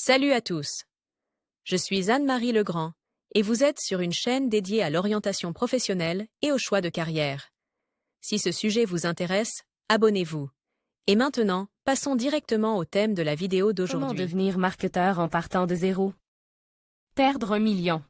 Salut à tous. Je suis Anne-Marie Legrand et vous êtes sur une chaîne dédiée à l'orientation professionnelle et au choix de carrière. Si ce sujet vous intéresse, abonnez-vous. Et maintenant, passons directement au thème de la vidéo Comment d'aujourd'hui. devenir marketeur en partant de zéro? Perdre 1 million.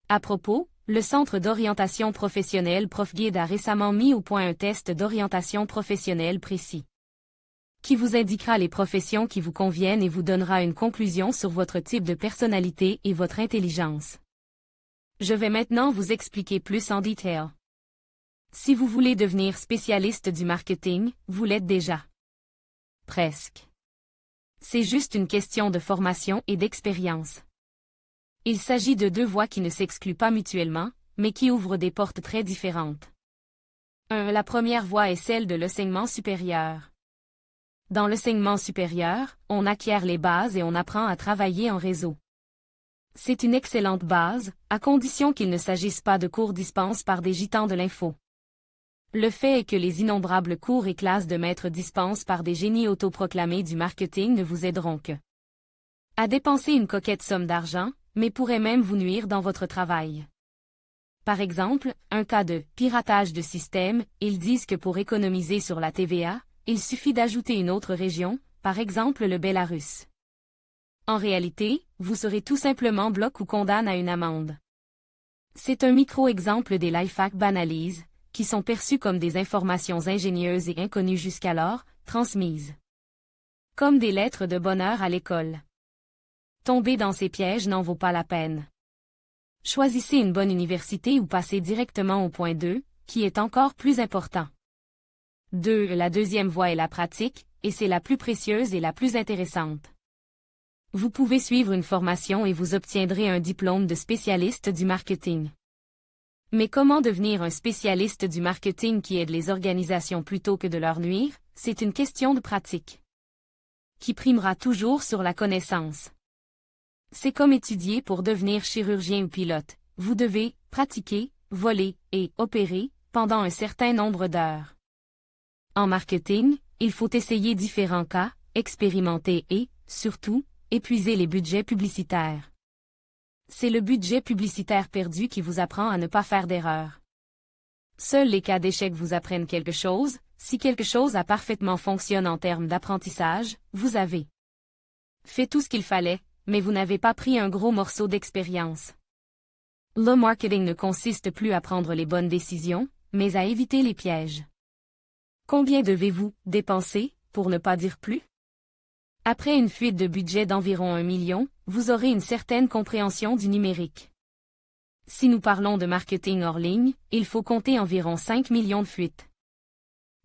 À propos, le Centre d'orientation professionnelle ProfGuide a récemment mis au point un test d'orientation professionnelle précis, qui vous indiquera les professions qui vous conviennent et vous donnera une conclusion sur votre type de personnalité et votre intelligence. Je vais maintenant vous expliquer plus en détail. Si vous voulez devenir spécialiste du marketing, vous l'êtes déjà. Presque. C'est juste une question de formation et d'expérience. Il s'agit de deux voies qui ne s'excluent pas mutuellement, mais qui ouvrent des portes très différentes. La première voie est celle de l'enseignement supérieur. Dans l'enseignement supérieur, on acquiert les bases et on apprend à travailler en réseau. C'est une excellente base, à condition qu'il ne s'agisse pas de cours dispensés par des gitans de l'info. Le fait est que les innombrables cours et classes de maîtres dispensés par des génies autoproclamés du marketing ne vous aideront que à dépenser une coquette somme d'argent, mais pourraient même vous nuire dans votre travail. Par exemple, un cas de piratage de système, ils disent que pour économiser sur la TVA, il suffit d'ajouter une autre région, par exemple le Bélarus. En réalité, vous serez tout simplement bloqué ou condamné à une amende. C'est un micro-exemple des lifehacks banalises, qui sont perçus comme des informations ingénieuses et inconnues jusqu'alors, transmises comme des lettres de bonheur à l'école. Tomber dans ces pièges n'en vaut pas la peine. Choisissez une bonne université ou passez directement au point 2, qui est encore plus important. 2. La deuxième voie est la pratique, et c'est la plus précieuse et la plus intéressante. Vous pouvez suivre une formation et vous obtiendrez un diplôme de spécialiste du marketing. Mais comment devenir un spécialiste du marketing qui aide les organisations plutôt que de leur nuire? C'est une question de pratique, qui primera toujours sur la connaissance. C'est comme étudier pour devenir chirurgien ou pilote. Vous devez pratiquer, voler et opérer pendant un certain nombre d'heures. En marketing, il faut essayer différents cas, expérimenter et, surtout, épuiser les budgets publicitaires. C'est le budget publicitaire perdu qui vous apprend à ne pas faire d'erreur. Seuls les cas d'échec vous apprennent quelque chose. Si quelque chose a parfaitement fonctionné en termes d'apprentissage, vous avez fait tout ce qu'il fallait, mais vous n'avez pas pris un gros morceau d'expérience. Le marketing ne consiste plus à prendre les bonnes décisions, mais à éviter les pièges. Combien devez-vous dépenser, pour ne pas dire plus? Après une fuite de budget d'environ 1 million, vous aurez une certaine compréhension du numérique. Si nous parlons de marketing hors ligne, il faut compter environ 5 millions de fuites.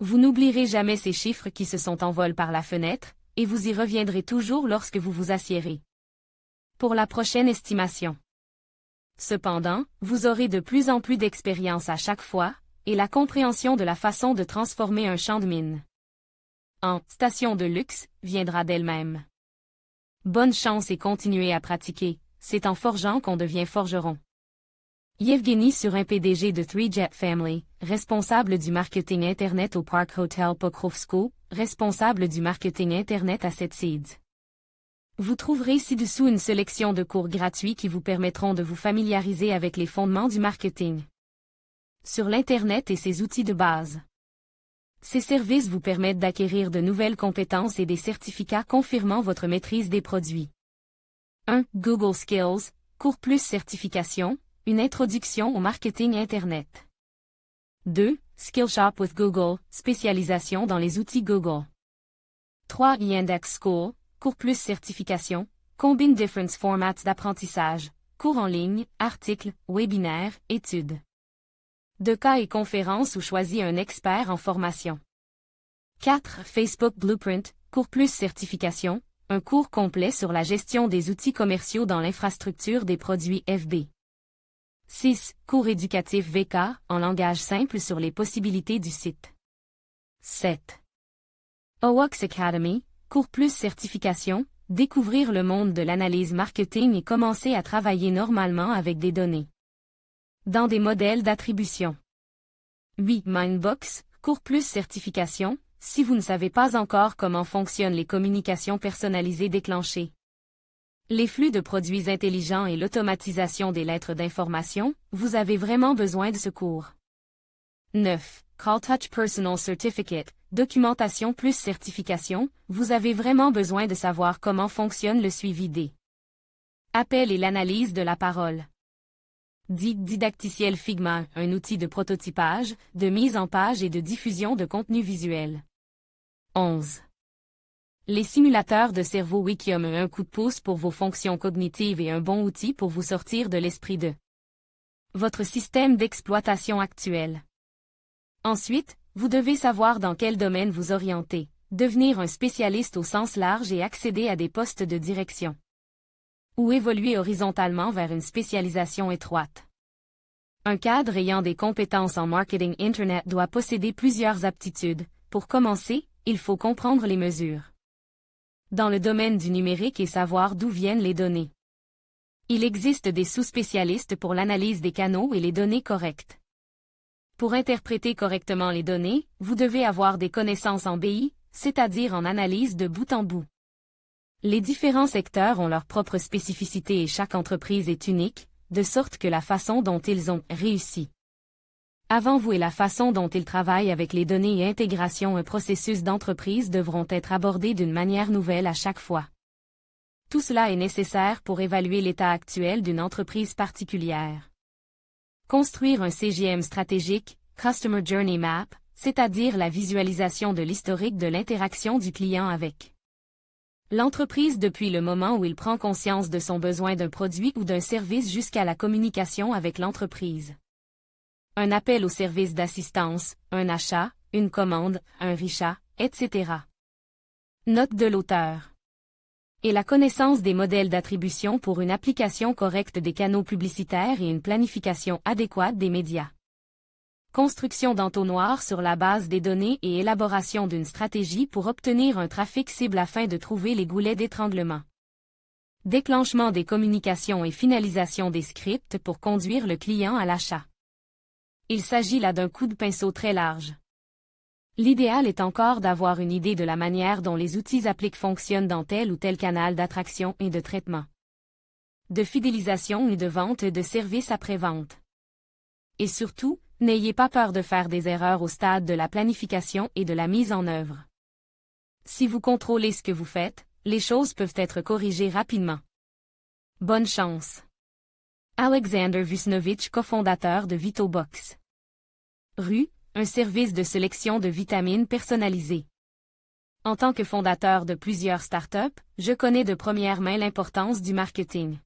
Vous n'oublierez jamais ces chiffres qui se sont envolés par la fenêtre, et vous y reviendrez toujours lorsque vous vous assiérez pour la prochaine estimation. Cependant, vous aurez de plus en plus d'expérience à chaque fois, et la compréhension de la façon de transformer un champ de mine en station de luxe viendra d'elle-même. Bonne chance et continuez à pratiquer, c'est en forgeant qu'on devient forgeron. Yevgeny Surin, PDG de 3Jet Family, responsable du marketing Internet au Park Hotel Pokrovsko, responsable du marketing Internet à 7Seeds. Vous trouverez ci-dessous une sélection de cours gratuits qui vous permettront de vous familiariser avec les fondements du marketing sur l'Internet et ses outils de base. Ces services vous permettent d'acquérir de nouvelles compétences et des certificats confirmant votre maîtrise des produits. 1. Google Skills, cours plus certification, une introduction au marketing Internet. 2. Skillshop with Google, spécialisation dans les outils Google. 3. Yandex School, cours plus certification, combine different formats d'apprentissage, cours en ligne, articles, webinaires, études de cas et conférences ou choisis un expert en formation. 4. Facebook Blueprint, cours plus certification, un cours complet sur la gestion des outils commerciaux dans l'infrastructure des produits FB. 6. Cours éducatif VK, en langage simple sur les possibilités du site. 7. OWOX Academy, cours plus certification, découvrir le monde de l'analyse marketing et commencer à travailler normalement avec des données dans des modèles d'attribution. 8. Mindbox, cours plus certification, si vous ne savez pas encore comment fonctionnent les communications personnalisées déclenchées. Les flux de produits intelligents et l'automatisation des lettres d'information, vous avez vraiment besoin de ce cours. 9. Call Touch Personal Certificate, documentation plus certification, vous avez vraiment besoin de savoir comment fonctionne le suivi des appels et l'analyse de la parole. Didacticiel Figma, un outil de prototypage, de mise en page et de diffusion de contenu visuel. 11. Les simulateurs de cerveau Wikium, un coup de pouce pour vos fonctions cognitives et un bon outil pour vous sortir de l'esprit de votre système d'exploitation actuel. Ensuite, vous devez savoir dans quel domaine vous orienter, devenir un spécialiste au sens large et accéder à des postes de direction. Ou évoluer horizontalement vers une spécialisation étroite. Un cadre ayant des compétences en marketing Internet doit posséder plusieurs aptitudes. Pour commencer, il faut comprendre les mesures dans le domaine du numérique et savoir d'où viennent les données. Il existe des sous-spécialistes pour l'analyse des canaux et les données correctes. Pour interpréter correctement les données, vous devez avoir des connaissances en BI, c'est-à-dire en analyse de bout en bout. Les différents secteurs ont leurs propres spécificités et chaque entreprise est unique, de sorte que la façon dont ils ont réussi avant vous et la façon dont ils travaillent avec les données et intégration un processus d'entreprise devront être abordés d'une manière nouvelle à chaque fois. Tout cela est nécessaire pour évaluer l'état actuel d'une entreprise particulière. Construire un CGM stratégique, Customer Journey Map, c'est-à-dire la visualisation de l'historique de l'interaction du client avec l'entreprise depuis le moment où il prend conscience de son besoin d'un produit ou d'un service jusqu'à la communication avec l'entreprise. Un appel au service d'assistance, un achat, une commande, un rachat, etc. Note de l'auteur. Et la connaissance des modèles d'attribution pour une application correcte des canaux publicitaires et une planification adéquate des médias. Construction d'entonnoirs sur la base des données et élaboration d'une stratégie pour obtenir un trafic cible afin de trouver les goulets d'étranglement. Déclenchement des communications et finalisation des scripts pour conduire le client à l'achat. Il s'agit là d'un coup de pinceau très large. L'idéal est encore d'avoir une idée de la manière dont les outils appliqués fonctionnent dans tel ou tel canal d'attraction et de traitement, de fidélisation et de vente et de services après-vente. Et surtout, n'ayez pas peur de faire des erreurs au stade de la planification et de la mise en œuvre. Si vous contrôlez ce que vous faites, les choses peuvent être corrigées rapidement. Bonne chance. Alexander Vusnovich, cofondateur de VitoBox. Rue, un service de sélection de vitamines personnalisé. En tant que fondateur de plusieurs startups, je connais de première main l'importance du marketing.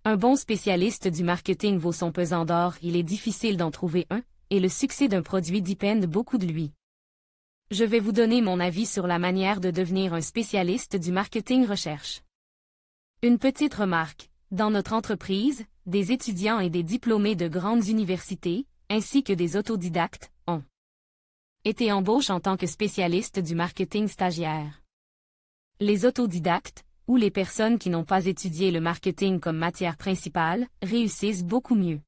Un bon spécialiste du marketing vaut son pesant d'or, il est difficile d'en trouver un, et le succès d'un produit dépend beaucoup de lui. Je vais vous donner mon avis sur la manière de devenir un spécialiste du marketing recherche. Une petite remarque. Dans notre entreprise, des étudiants et des diplômés de grandes universités, ainsi que des autodidactes, ont été embauchés en tant que spécialistes du marketing stagiaire. Les autodidactes, ou les personnes qui n'ont pas étudié le marketing comme matière principale, réussissent beaucoup mieux.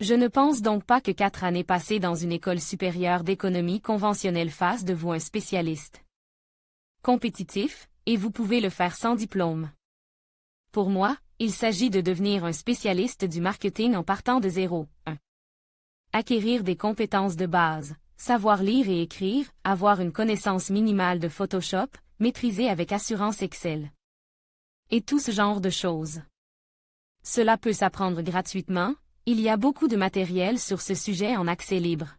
Je ne pense donc pas que 4 années passées dans une école supérieure d'économie conventionnelle fassent de vous un spécialiste compétitif, et vous pouvez le faire sans diplôme. Pour moi, il s'agit de devenir un spécialiste du marketing en partant de zéro. 1. Acquérir des compétences de base, savoir lire et écrire, avoir une connaissance minimale de Photoshop, maîtriser avec assurance Excel. Et tout ce genre de choses. Cela peut s'apprendre gratuitement, il y a beaucoup de matériel sur ce sujet en accès libre.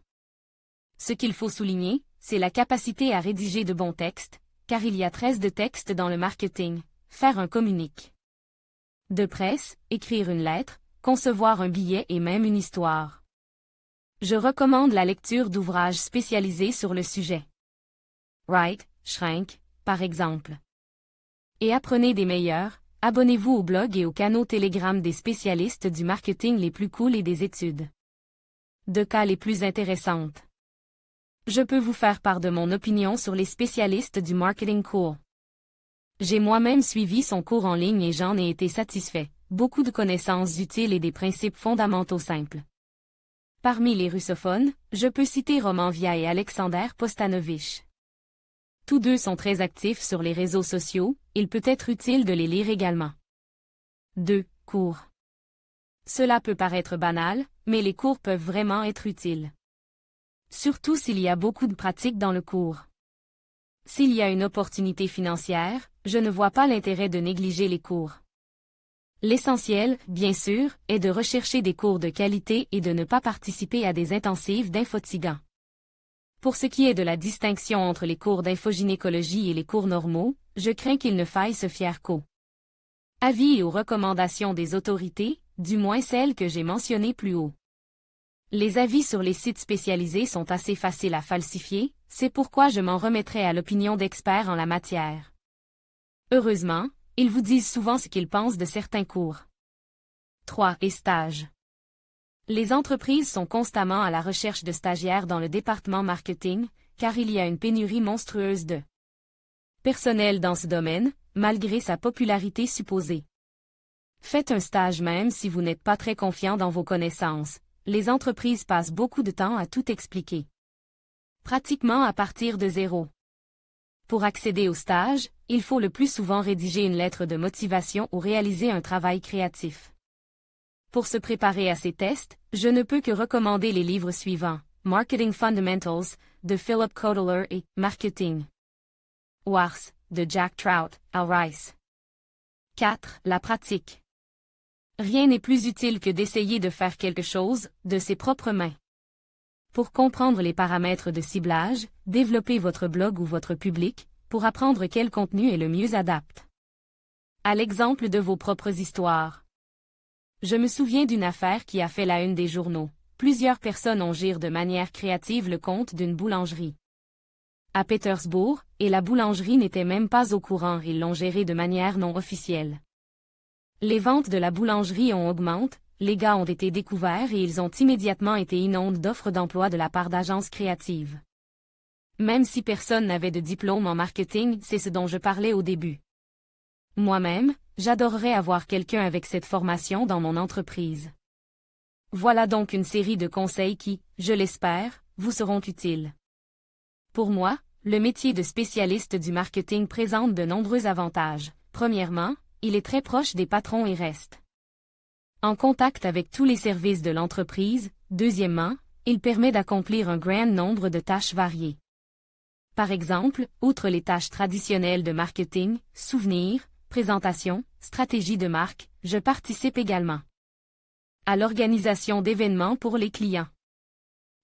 Ce qu'il faut souligner, c'est la capacité à rédiger de bons textes, car il y a 13 de textes dans le marketing, faire un communiqué de presse, écrire une lettre, concevoir un billet et même une histoire. Je recommande la lecture d'ouvrages spécialisés sur le sujet. Wright, Schrenk, par exemple. Et apprenez des meilleurs, abonnez-vous au blog et au canaux Telegram des spécialistes du marketing les plus cool et des études de cas les plus intéressantes. Je peux vous faire part de mon opinion sur les spécialistes du marketing cool. J'ai moi-même suivi son cours en ligne et j'en ai été satisfait, beaucoup de connaissances utiles et des principes fondamentaux simples. Parmi les russophones, je peux citer Roman Via et Alexander Postanovich. tous deux sont très actifs sur les réseaux sociaux, il peut être utile de les lire également. 2. Cours. Cela peut paraître banal, mais les cours peuvent vraiment être utiles. Surtout s'il y a beaucoup de pratique dans le cours. S'il y a une opportunité financière, je ne vois pas l'intérêt de négliger les cours. L'essentiel, bien sûr, est de rechercher des cours de qualité et de ne pas participer à des intensives d'infotigants. Pour ce qui est de la distinction entre les cours d'infogynécologie et les cours normaux, je crains qu'il ne faille se fier qu'aux avis et aux recommandations des autorités, du moins celles que j'ai mentionnées plus haut. Les avis sur les sites spécialisés sont assez faciles à falsifier, c'est pourquoi je m'en remettrai à l'opinion d'experts en la matière. Heureusement, ils vous disent souvent ce qu'ils pensent de certains cours. 3. Et stages. Les entreprises sont constamment à la recherche de stagiaires dans le département marketing, car il y a une pénurie monstrueuse de personnel dans ce domaine, malgré sa popularité supposée. Faites un stage même si vous n'êtes pas très confiant dans vos connaissances. Les entreprises passent beaucoup de temps à tout expliquer. Pratiquement à partir de zéro. Pour accéder au stage, il faut le plus souvent rédiger une lettre de motivation ou réaliser un travail créatif. Pour se préparer à ces tests, je ne peux que recommander les livres suivants: Marketing Fundamentals, de Philip Kotler et Marketing Wars, de Jack Trout, Al Rice. 4. La pratique. Rien n'est plus utile que d'essayer de faire quelque chose, de ses propres mains. Pour comprendre les paramètres de ciblage, développez votre blog ou votre public, pour apprendre quel contenu est le mieux adapté à l'exemple de vos propres histoires. Je me souviens d'une affaire qui a fait la une des journaux. Plusieurs personnes ont géré de manière créative le compte d'une boulangerie à Pétersbourg, et la boulangerie n'était même pas au courant, ils l'ont géré de manière non officielle. Les ventes de la boulangerie ont augmenté, les gars ont été découverts et ils ont immédiatement été inondés d'offres d'emploi de la part d'agences créatives. Même si personne n'avait de diplôme en marketing, c'est ce dont je parlais au début. Moi-même, j'adorerais avoir quelqu'un avec cette formation dans mon entreprise. Voilà donc une série de conseils qui, je l'espère, vous seront utiles. Pour moi, le métier de spécialiste du marketing présente de nombreux avantages. Premièrement, il est très proche des patrons et reste en contact avec tous les services de l'entreprise. Deuxièmement, il permet d'accomplir un grand nombre de tâches variées. Par exemple, outre les tâches traditionnelles de marketing, souvenirs, présentation, stratégie de marque, je participe également à l'organisation d'événements pour les clients.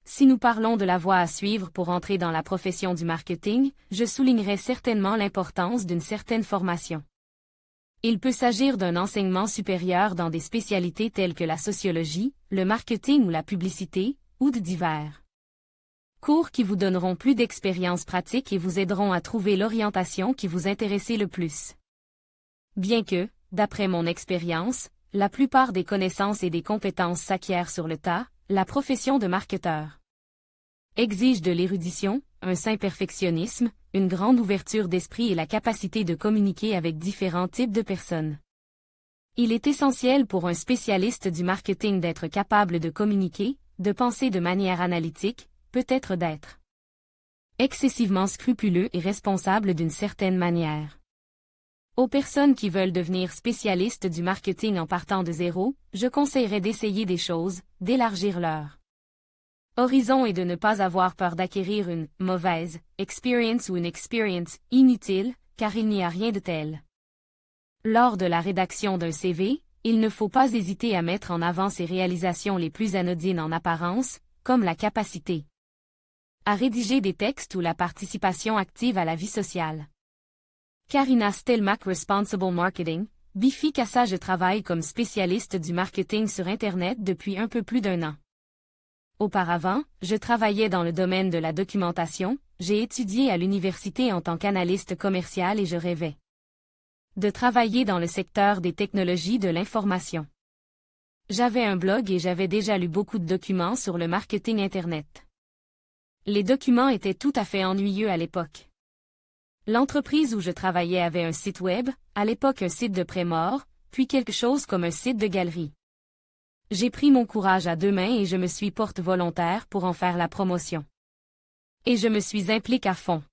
Si nous parlons de la voie à suivre pour entrer dans la profession du marketing, je soulignerai certainement l'importance d'une certaine formation. Il peut s'agir d'un enseignement supérieur dans des spécialités telles que la sociologie, le marketing ou la publicité, ou de divers cours qui vous donneront plus d'expérience pratique et vous aideront à trouver l'orientation qui vous intéresse le plus. Bien que, d'après mon expérience, la plupart des connaissances et des compétences s'acquièrent sur le tas, la profession de marketeur exige de l'érudition, un saint perfectionnisme, une grande ouverture d'esprit et la capacité de communiquer avec différents types de personnes. Il est essentiel pour un spécialiste du marketing d'être capable de communiquer, de penser de manière analytique, peut-être d'être excessivement scrupuleux et responsable d'une certaine manière. Aux personnes qui veulent devenir spécialistes du marketing en partant de zéro, je conseillerais d'essayer des choses, d'élargir leur horizon et de ne pas avoir peur d'acquérir une mauvaise expérience ou une expérience inutile, car il n'y a rien de tel. Lors de la rédaction d'un CV, il ne faut pas hésiter à mettre en avant ses réalisations les plus anodines en apparence, comme la capacité à rédiger des textes ou la participation active à la vie sociale. Karina Stelmach, Responsible Marketing, Bifi-Cassa. Je travaille comme spécialiste du marketing sur Internet depuis un peu plus d'1 an. Auparavant, je travaillais dans le domaine de la documentation, j'ai étudié à l'université en tant qu'analyste commercial et je rêvais de travailler dans le secteur des technologies de l'information. J'avais un blog et j'avais déjà lu beaucoup de documents sur le marketing Internet. Les documents étaient tout à fait ennuyeux à l'époque. L'entreprise où je travaillais avait un site web, à l'époque un site de pré-mort, puis quelque chose comme un site de galerie. J'ai pris mon courage à deux mains et je me suis porte volontaire pour en faire la promotion. Et je me suis impliqué à fond.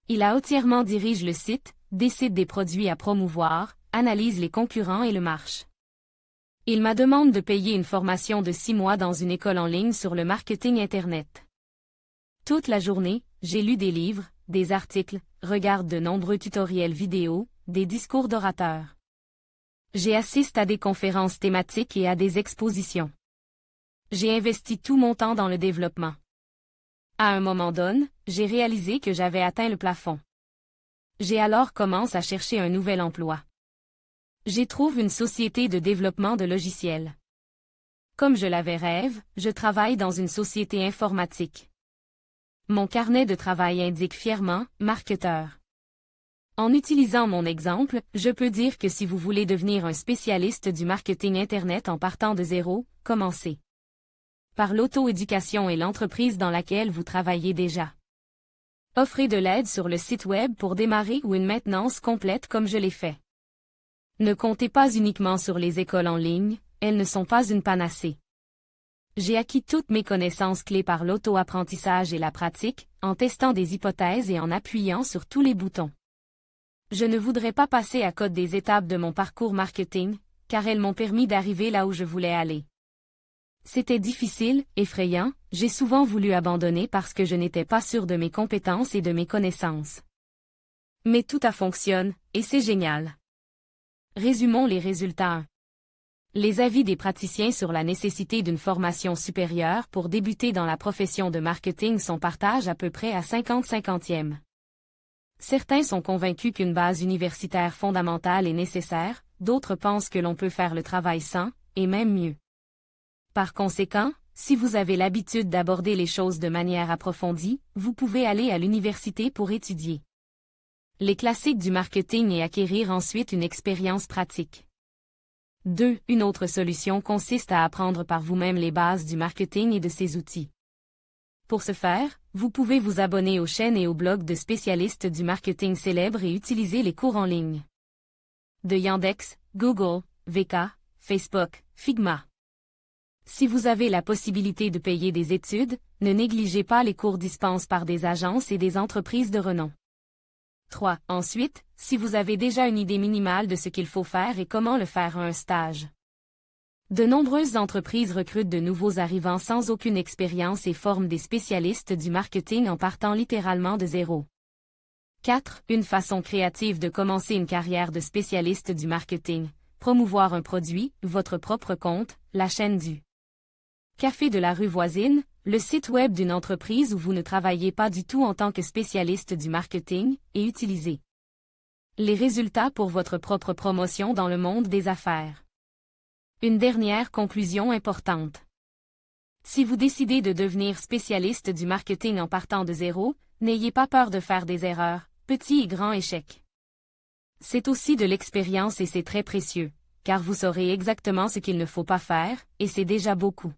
Il entièrement dirige le site, décide des produits à promouvoir, analyse les concurrents et le marche. Il m'a demandé de payer une formation de 6 mois dans une école en ligne sur le marketing Internet. Toute la journée, j'ai lu des livres, des articles, regarde de nombreux tutoriels vidéo, des discours d'orateurs. J'ai assisté à des conférences thématiques et à des expositions. J'ai investi tout mon temps dans le développement. À un moment donné, j'ai réalisé que j'avais atteint le plafond. J'ai alors commencé à chercher un nouvel emploi. J'ai trouvé une société de développement de logiciels. Comme je l'avais rêvé, je travaille dans une société informatique. Mon carnet de travail indique fièrement « marketeur ». En utilisant mon exemple, je peux dire que si vous voulez devenir un spécialiste du marketing Internet en partant de zéro, commencez par l'auto-éducation et l'entreprise dans laquelle vous travaillez déjà. Offrez de l'aide sur le site web pour démarrer ou une maintenance complète comme je l'ai fait. Ne comptez pas uniquement sur les écoles en ligne, elles ne sont pas une panacée. J'ai acquis toutes mes connaissances clés par l'auto-apprentissage et la pratique, en testant des hypothèses et en appuyant sur tous les boutons. Je ne voudrais pas passer à côté des étapes de mon parcours marketing, car elles m'ont permis d'arriver là où je voulais aller. C'était difficile, effrayant, j'ai souvent voulu abandonner parce que je n'étais pas sûr de mes compétences et de mes connaissances. Mais tout a fonctionné, et c'est génial. Résumons les résultats. Les avis des praticiens sur la nécessité d'une formation supérieure pour débuter dans la profession de marketing sont partagés à peu près à 50-50e. Certains sont convaincus qu'une base universitaire fondamentale est nécessaire, d'autres pensent que l'on peut faire le travail sans, et même mieux. Par conséquent, si vous avez l'habitude d'aborder les choses de manière approfondie, vous pouvez aller à l'université pour étudier les classiques du marketing et acquérir ensuite une expérience pratique. 2. Une autre solution consiste à apprendre par vous-même les bases du marketing et de ses outils. Pour ce faire, vous pouvez vous abonner aux chaînes et aux blogs de spécialistes du marketing célèbres et utiliser les cours en ligne de Yandex, Google, VK, Facebook, Figma. Si vous avez la possibilité de payer des études, ne négligez pas les cours dispensés par des agences et des entreprises de renom. 3. Ensuite, si vous avez déjà une idée minimale de ce qu'il faut faire et comment le faire à un stage. De nombreuses entreprises recrutent de nouveaux arrivants sans aucune expérience et forment des spécialistes du marketing en partant littéralement de zéro. 4. Une façon créative de commencer une carrière de spécialiste du marketing. Promouvoir un produit, votre propre compte, la chaîne du café de la rue voisine, le site web d'une entreprise où vous ne travaillez pas du tout en tant que spécialiste du marketing, et utiliser les résultats pour votre propre promotion dans le monde des affaires. Une dernière conclusion importante. Si vous décidez de devenir spécialiste du marketing en partant de zéro, n'ayez pas peur de faire des erreurs, petits et grands échecs. C'est aussi de l'expérience et c'est très précieux, car vous saurez exactement ce qu'il ne faut pas faire, et c'est déjà beaucoup.